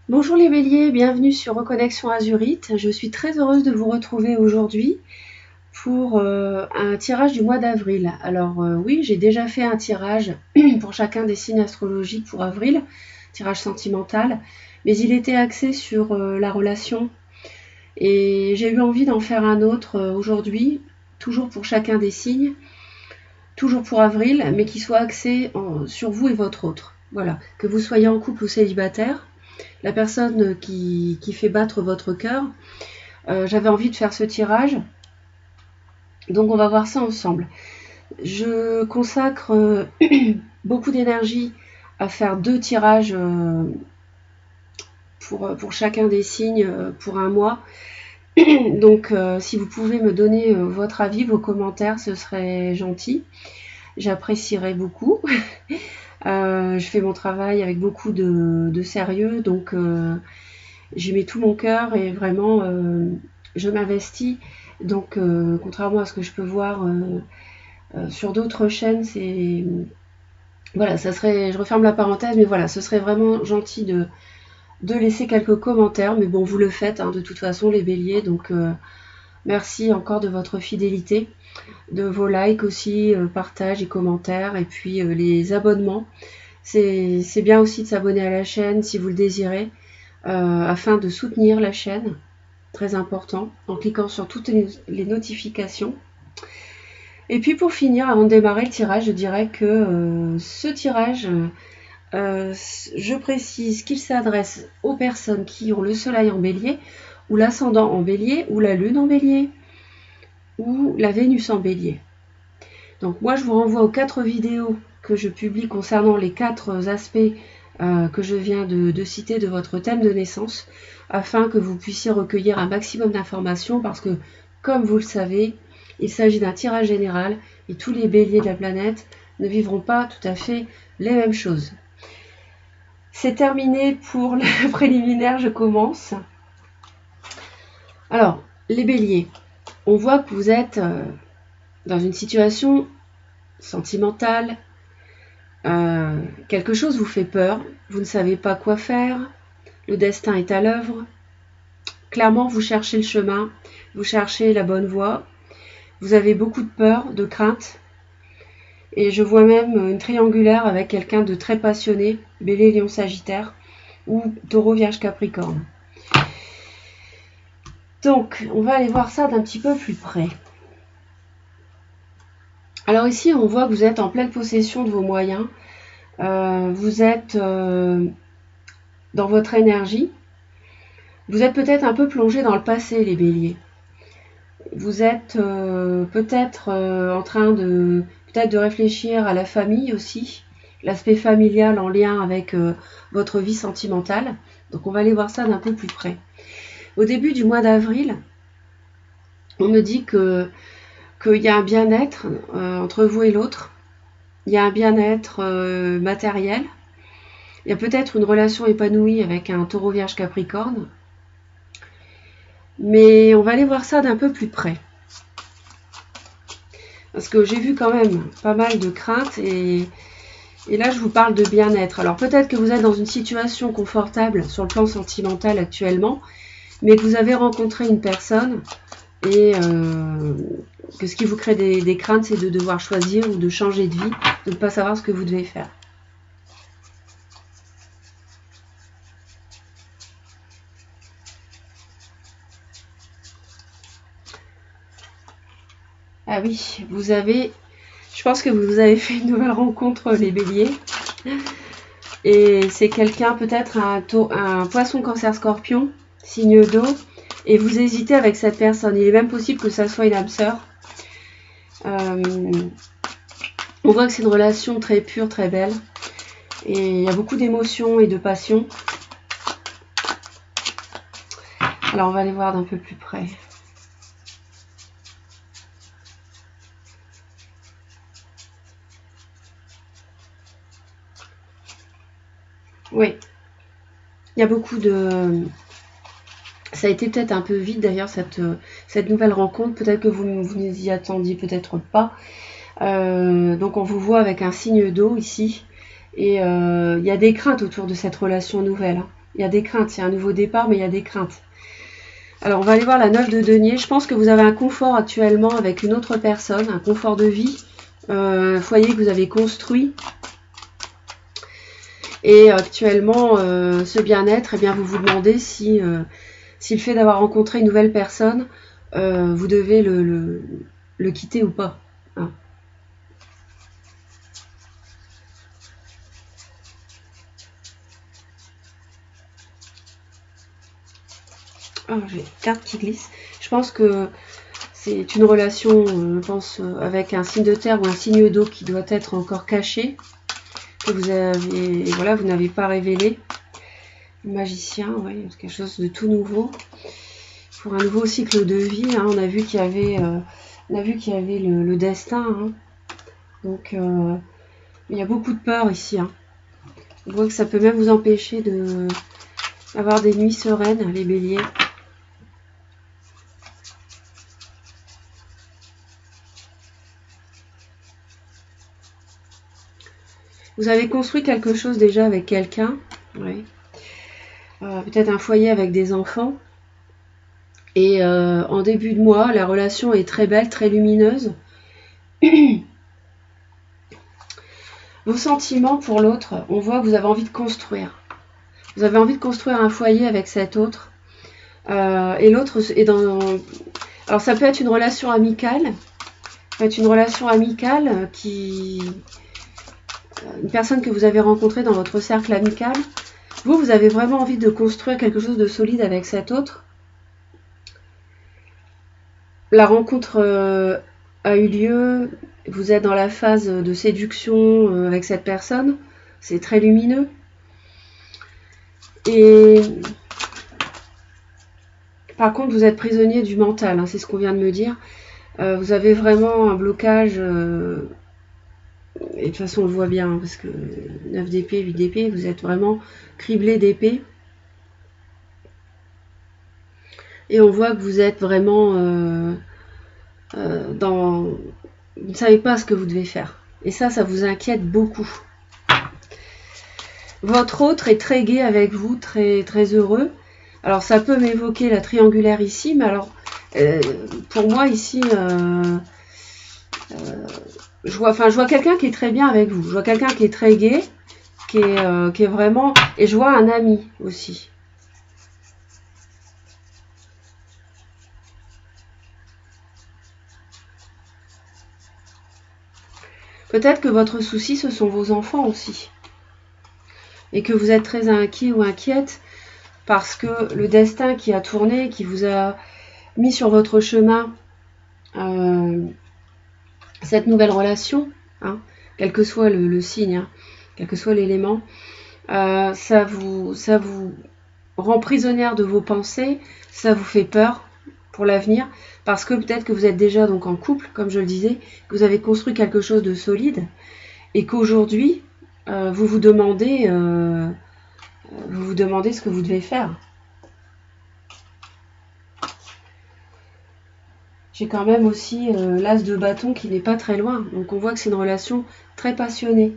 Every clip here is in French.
Bonjour les béliers, bienvenue sur Reconnexion Azurite. Je suis très heureuse de vous retrouver aujourd'hui pour un tirage du mois d'avril. Alors oui, j'ai déjà fait un tirage pour chacun des signes astrologiques pour avril, tirage sentimental, mais il était axé sur la relation et j'ai eu envie d'en faire un autre aujourd'hui, toujours pour chacun des signes, toujours pour avril, mais qui soit axé sur vous et votre autre. Voilà, que vous soyez en couple ou célibataire. La personne qui fait battre votre cœur. J'avais envie de faire ce tirage, donc on va voir ça ensemble. Je consacre beaucoup d'énergie à faire 2 tirages pour chacun des signes pour un mois. Donc si vous pouvez me donner votre avis, vos commentaires, ce serait gentil. J'apprécierais beaucoup. Je fais mon travail avec beaucoup de sérieux, donc j'y mets tout mon cœur et vraiment je m'investis. Donc contrairement à ce que je peux voir sur d'autres chaînes, c'est voilà, ça serait, je referme la parenthèse, mais voilà, ce serait vraiment gentil de laisser quelques commentaires, mais bon, vous le faites hein, de toute façon les béliers, donc merci encore de votre fidélité, de vos likes aussi, partages et commentaires, et puis les abonnements. C'est bien aussi de s'abonner à la chaîne si vous le désirez, afin de soutenir la chaîne, très important, en cliquant sur toutes les notifications. Et puis pour finir, avant de démarrer le tirage, je dirais que ce tirage, je précise qu'il s'adresse aux personnes qui ont le soleil en bélier, ou l'ascendant en bélier, ou la lune en bélier, ou la Vénus en bélier. Donc moi je vous renvoie aux 4 vidéos que je publie concernant les 4 aspects que je viens de citer de votre thème de naissance, afin que vous puissiez recueillir un maximum d'informations, parce que comme vous le savez, il s'agit d'un tirage général et tous les béliers de la planète ne vivront pas tout à fait les mêmes choses. C'est terminé pour le préliminaire, je commence. Alors, les béliers, on voit que vous êtes dans une situation sentimentale, quelque chose vous fait peur, vous ne savez pas quoi faire, le destin est à l'œuvre, clairement vous cherchez le chemin, vous cherchez la bonne voie, vous avez beaucoup de peur, de crainte, et je vois même une triangulaire avec quelqu'un de très passionné, Bélier, Lion, Sagittaire, ou Taureau, Vierge, Capricorne. Donc, on va aller voir ça d'un petit peu plus près. Alors ici, on voit que vous êtes en pleine possession de vos moyens, vous êtes dans votre énergie, vous êtes peut-être un peu plongé dans le passé, les béliers. Vous êtes peut-être en train de réfléchir à la famille aussi, l'aspect familial en lien avec votre vie sentimentale. Donc on va aller voir ça d'un peu plus près. Au début du mois d'avril, on me dit qu'il y a un bien-être entre vous et l'autre. Il y a un bien-être matériel. Il y a peut-être une relation épanouie avec un Taureau, Vierge, Capricorne. Mais on va aller voir ça d'un peu plus près. Parce que j'ai vu quand même pas mal de craintes et là je vous parle de bien-être. Alors peut-être que vous êtes dans une situation confortable sur le plan sentimental actuellement, mais que vous avez rencontré une personne et que ce qui vous crée des craintes, c'est de devoir choisir ou de changer de vie, de ne pas savoir ce que vous devez faire. Ah oui, je pense que vous avez fait une nouvelle rencontre, les béliers. Et c'est quelqu'un, peut-être un poisson, cancer, scorpion, signe d'eau. Et vous hésitez avec cette personne. Il est même possible que ça soit une âme sœur. On voit que c'est une relation très pure, très belle. Et il y a beaucoup d'émotions et de passion. Alors on va aller voir d'un peu plus près. Oui, il y a beaucoup de... Ça a été peut-être un peu vite d'ailleurs cette nouvelle rencontre. Peut-être que vous n'y attendiez peut-être pas. Donc on vous voit avec un signe d'eau ici. Et il y a des craintes autour de cette relation nouvelle. Il y a des craintes, il y a un nouveau départ, mais il y a des craintes. Alors, on va aller voir la 9 de denier. Je pense que vous avez un confort actuellement avec une autre personne, un confort de vie, un foyer que vous avez construit. Et actuellement, ce bien-être, eh bien, vous vous demandez si le fait d'avoir rencontré une nouvelle personne, vous devez le quitter ou pas. Hein. Oh, j'ai une carte qui glisse. Je pense que c'est une relation, avec un signe de terre ou un signe d'eau qui doit être encore caché, que vous avez, voilà, vous n'avez pas révélé. Le magicien, oui, quelque chose de tout nouveau. Pour un nouveau cycle de vie, hein, on a vu qu'il y avait, le destin. Hein. Donc, il y a beaucoup de peur ici. Hein. On voit que ça peut même vous empêcher d'avoir des nuits sereines, les béliers. Vous avez construit quelque chose déjà avec quelqu'un, oui. Peut-être un foyer avec des enfants. Et en début de mois, la relation est très belle, très lumineuse. Vos sentiments pour l'autre, on voit que vous avez envie de construire. Vous avez envie de construire un foyer avec cet autre. Et l'autre est dans... Alors ça peut être une relation amicale. Ça peut être une relation amicale une personne que vous avez rencontrée dans votre cercle amical. Vous avez vraiment envie de construire quelque chose de solide avec cet autre. La rencontre a eu lieu, vous êtes dans la phase de séduction avec cette personne, c'est très lumineux. Et par contre, vous êtes prisonnier du mental, hein, c'est ce qu'on vient de me dire. Vous avez vraiment un blocage, et de toute façon on le voit bien, hein, parce que 9 d'épée, 8 d'épée, vous êtes vraiment criblé d'épée. Et on voit que vous êtes vraiment vous ne savez pas ce que vous devez faire. Et ça vous inquiète beaucoup. Votre autre est très gai avec vous, très, très heureux. Alors ça peut m'évoquer la triangulaire ici, mais alors pour moi ici, je vois quelqu'un qui est très bien avec vous. Je vois quelqu'un qui est très gai, qui est vraiment... Et je vois un ami aussi. Peut-être que votre souci, ce sont vos enfants aussi. Et que vous êtes très inquiet ou inquiète parce que le destin qui a tourné, qui vous a mis sur votre chemin cette nouvelle relation, hein, quel que soit le signe, hein, quel que soit l'élément, ça vous rend prisonnière de vos pensées, ça vous fait peur pour l'avenir, parce que peut-être que vous êtes déjà donc en couple, comme je le disais, que vous avez construit quelque chose de solide, et qu'aujourd'hui, vous vous demandez ce que vous devez faire. J'ai quand même aussi l'as de bâton qui n'est pas très loin, donc on voit que c'est une relation très passionnée.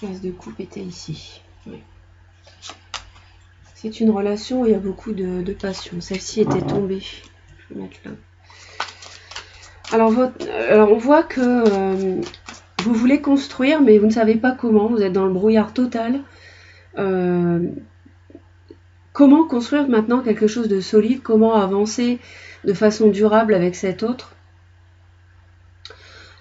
L'as de coupe était ici. Oui. C'est une relation où il y a beaucoup de passion. Celle-ci était tombée. Je vais mettre là. Alors on voit que vous voulez construire, mais vous ne savez pas comment. Vous êtes dans le brouillard total. Comment construire maintenant quelque chose de solide? Comment avancer de façon durable avec cet autre?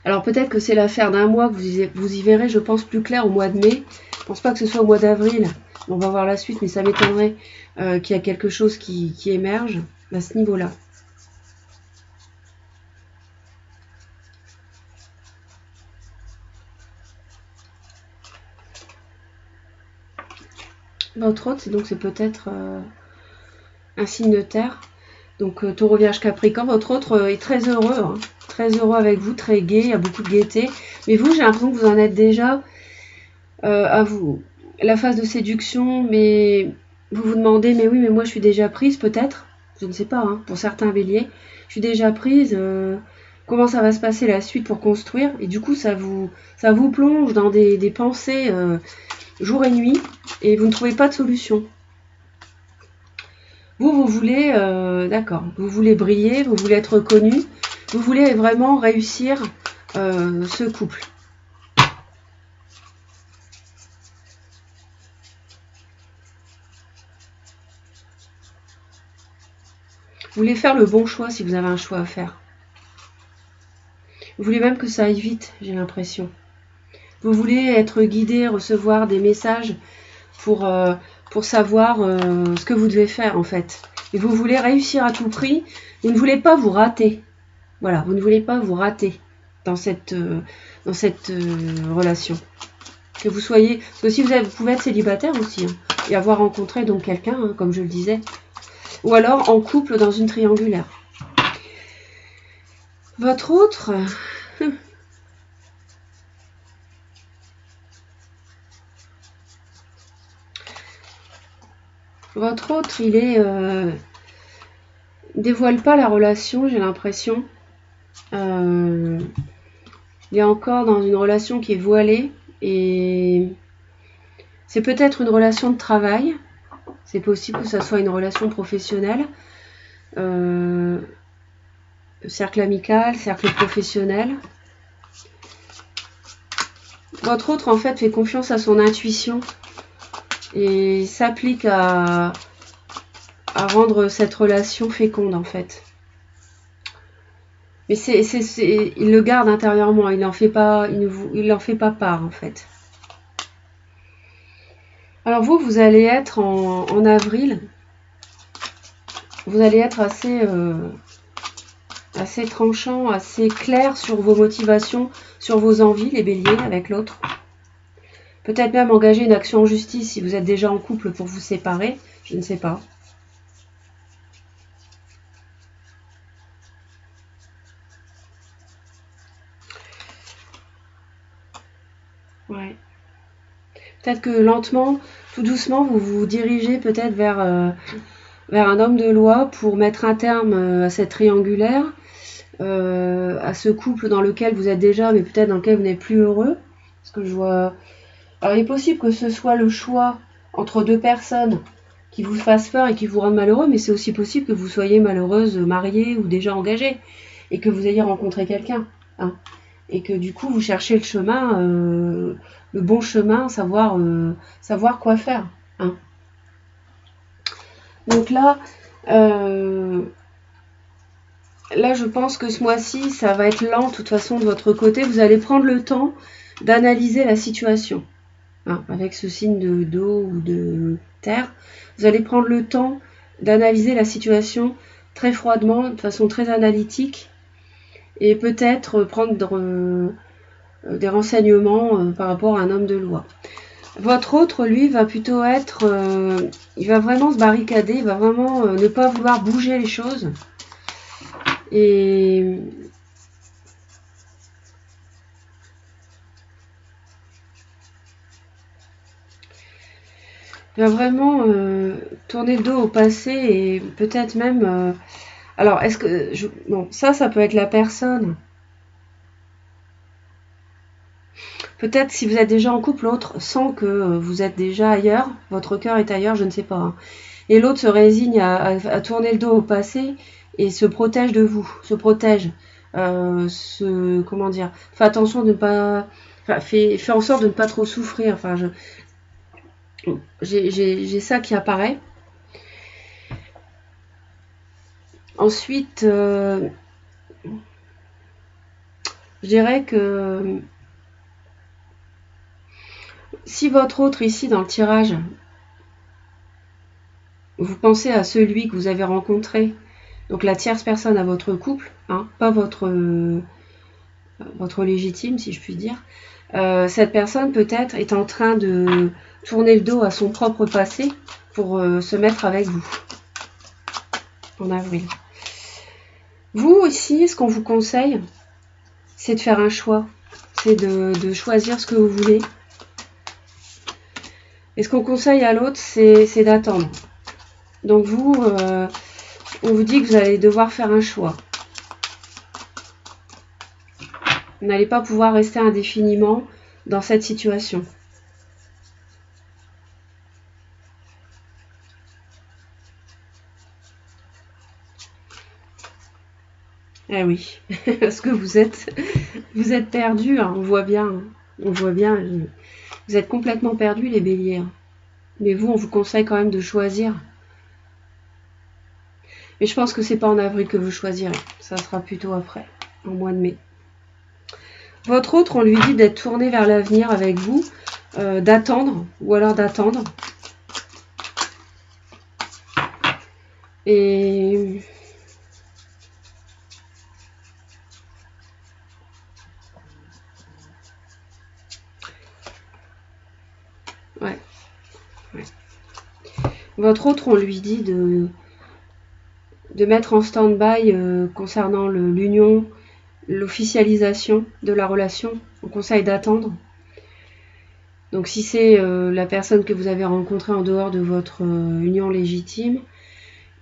Alors peut-être que c'est l'affaire d'un mois que vous y verrez, je pense, plus clair au mois de mai. Je ne pense pas que ce soit au mois d'avril. On va voir la suite, mais ça m'étonnerait qu'il y a quelque chose qui émerge à ce niveau-là. Votre autre, c'est peut-être un signe de terre. Donc Taureau, Vierge, Capricorne. Votre autre est très heureux, hein, très heureux avec vous, très gai, il y a beaucoup de gaieté. Mais vous, j'ai l'impression que vous en êtes déjà à vous. La phase de séduction, mais vous vous demandez, mais oui, mais moi je suis déjà prise peut-être, je ne sais pas, hein, pour certains béliers, je suis déjà prise, comment ça va se passer la suite pour construire. Et du coup, ça vous plonge dans des pensées jour et nuit, et vous ne trouvez pas de solution. Vous voulez, d'accord, vous voulez briller, vous voulez être reconnu, vous voulez vraiment réussir ce couple. Vous voulez faire le bon choix si vous avez un choix à faire. Vous voulez même que ça aille vite, j'ai l'impression. Vous voulez être guidé, recevoir des messages pour savoir ce que vous devez faire en fait. Et vous voulez réussir à tout prix. Vous ne voulez pas vous rater. Voilà, vous ne voulez pas vous rater dans cette relation. Que vous soyez... Parce que si vous pouvez être célibataire aussi, hein, et avoir rencontré donc quelqu'un, hein, comme je le disais. Ou alors en couple dans une triangulaire. Votre autre... Votre autre, il est... dévoile pas la relation, j'ai l'impression. Il est encore dans une relation qui est voilée. Et c'est peut-être une relation de travail. C'est possible que ça soit une relation professionnelle. Cercle amical, cercle professionnel. Votre autre, en fait, fait confiance à son intuition et s'applique à rendre cette relation féconde, en fait. Mais il le garde intérieurement, il n'en fait pas part, en fait. Alors vous allez être en avril, vous allez être assez tranchant, assez clair sur vos motivations, sur vos envies, les béliers, avec l'autre. Peut-être même engager une action en justice si vous êtes déjà en couple pour vous séparer, je ne sais pas. Ouais. Peut-être que lentement, tout doucement, vous vous dirigez peut-être vers un homme de loi pour mettre un terme à cette triangulaire, à ce couple dans lequel vous êtes déjà, mais peut-être dans lequel vous n'êtes plus heureux. Parce que je vois... Alors il est possible que ce soit le choix entre deux personnes qui vous fassent peur et qui vous rendent malheureux, mais c'est aussi possible que vous soyez malheureuse, mariée ou déjà engagée, et que vous ayez rencontré quelqu'un. Hein, et que du coup vous cherchez le chemin, le bon chemin, savoir quoi faire. Hein. Donc là, je pense que ce mois-ci, ça va être lent de toute façon de votre côté. Vous allez prendre le temps d'analyser la situation. Hein, avec ce signe d'eau ou de terre, vous allez prendre le temps d'analyser la situation très froidement, de façon très analytique, et peut-être prendre des renseignements par rapport à un homme de loi. Votre autre, lui, va plutôt être... il va vraiment se barricader, il va vraiment ne pas vouloir bouger les choses. Et... il va vraiment tourner le dos au passé et peut-être même... alors, est-ce que... bon, ça peut être la personne. Peut-être si vous êtes déjà en couple, l'autre sent que vous êtes déjà ailleurs, votre cœur est ailleurs, je ne sais pas. Hein. Et l'autre se résigne à tourner le dos au passé et se protège de vous, se protège. Comment dire, fait attention de ne pas... Enfin, fait en sorte de ne pas trop souffrir. Enfin, j'ai ça qui apparaît. Ensuite, je dirais que si votre autre ici dans le tirage, vous pensez à celui que vous avez rencontré, donc la tierce personne à votre couple, hein, pas votre légitime si je puis dire, cette personne peut-être est en train de tourner le dos à son propre passé pour se mettre avec vous en avril. Vous ici, ce qu'on vous conseille, c'est de faire un choix, c'est de choisir ce que vous voulez. Et ce qu'on conseille à l'autre, c'est d'attendre. Donc vous, on vous dit que vous allez devoir faire un choix. Vous n'allez pas pouvoir rester indéfiniment dans cette situation. Eh oui, parce que vous êtes perdus, hein, on voit bien, vous êtes complètement perdus les béliers. Hein. Mais vous, on vous conseille quand même de choisir. Mais je pense que c'est pas en avril que vous choisirez, ça sera plutôt après, en mois de mai. Votre autre, on lui dit d'être tourné vers l'avenir avec vous, d'attendre, ou alors d'attendre. Et ouais. Votre autre, on lui dit de mettre en stand-by concernant l'union, l'officialisation de la relation. On conseille d'attendre. Donc si c'est la personne que vous avez rencontrée en dehors de votre union légitime,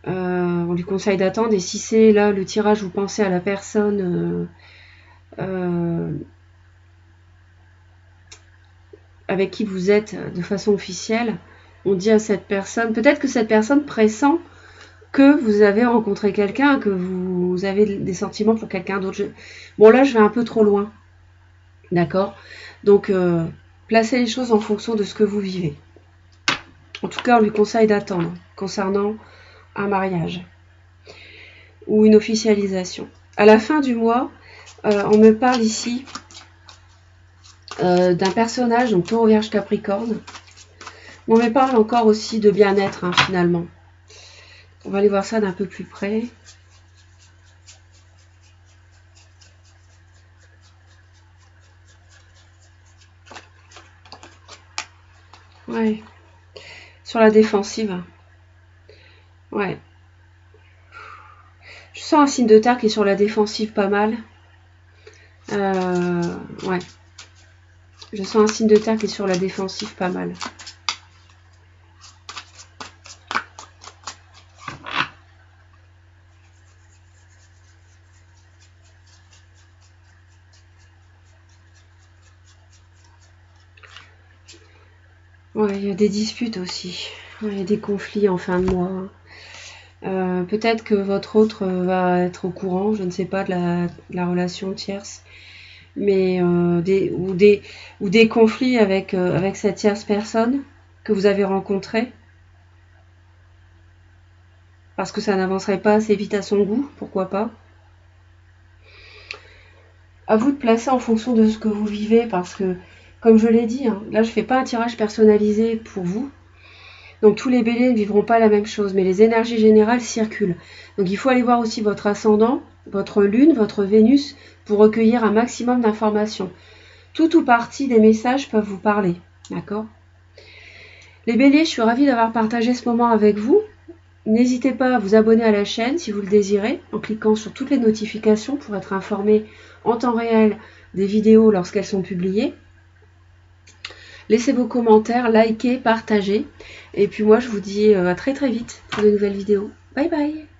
on lui conseille d'attendre. Et si c'est là le tirage, vous pensez à la personne avec qui vous êtes de façon officielle, on dit à cette personne, peut-être que cette personne pressent que vous avez rencontré quelqu'un, que vous avez des sentiments pour quelqu'un d'autre. Bon là je vais un peu trop loin, d'accord? Donc placez les choses en fonction de ce que vous vivez. En tout cas on lui conseille d'attendre concernant un mariage ou une officialisation. À la fin du mois, on me parle ici d'un personnage, donc Taureau, Vierge, Capricorne. On me parle encore aussi de bien-être, hein, finalement. On va aller voir ça d'un peu plus près. Ouais. Sur la défensive. Ouais. Je sens un signe de terre qui est sur la défensive pas mal. Ouais. Je sens un signe de terre qui est sur la défensive pas mal. Ouais, il y a des disputes aussi. Ouais, il y a des conflits en fin de mois. Peut-être que votre autre va être au courant, je ne sais pas, de la relation tierce. Mais ou des conflits avec cette tierce personne que vous avez rencontrée. Parce que ça n'avancerait pas assez vite à son goût, pourquoi pas. À vous de placer en fonction de ce que vous vivez, parce que, comme je l'ai dit, hein, là je ne fais pas un tirage personnalisé pour vous. Donc tous les béliers ne vivront pas la même chose, mais les énergies générales circulent. Donc il faut aller voir aussi votre ascendant, votre lune, votre Vénus, pour recueillir un maximum d'informations. Tout ou partie des messages peuvent vous parler, d'accord? Les béliers, je suis ravie d'avoir partagé ce moment avec vous. N'hésitez pas à vous abonner à la chaîne si vous le désirez, en cliquant sur toutes les notifications pour être informé en temps réel des vidéos lorsqu'elles sont publiées. Laissez vos commentaires, likez, partagez. Et puis moi, je vous dis à très très vite pour de nouvelles vidéos. Bye bye!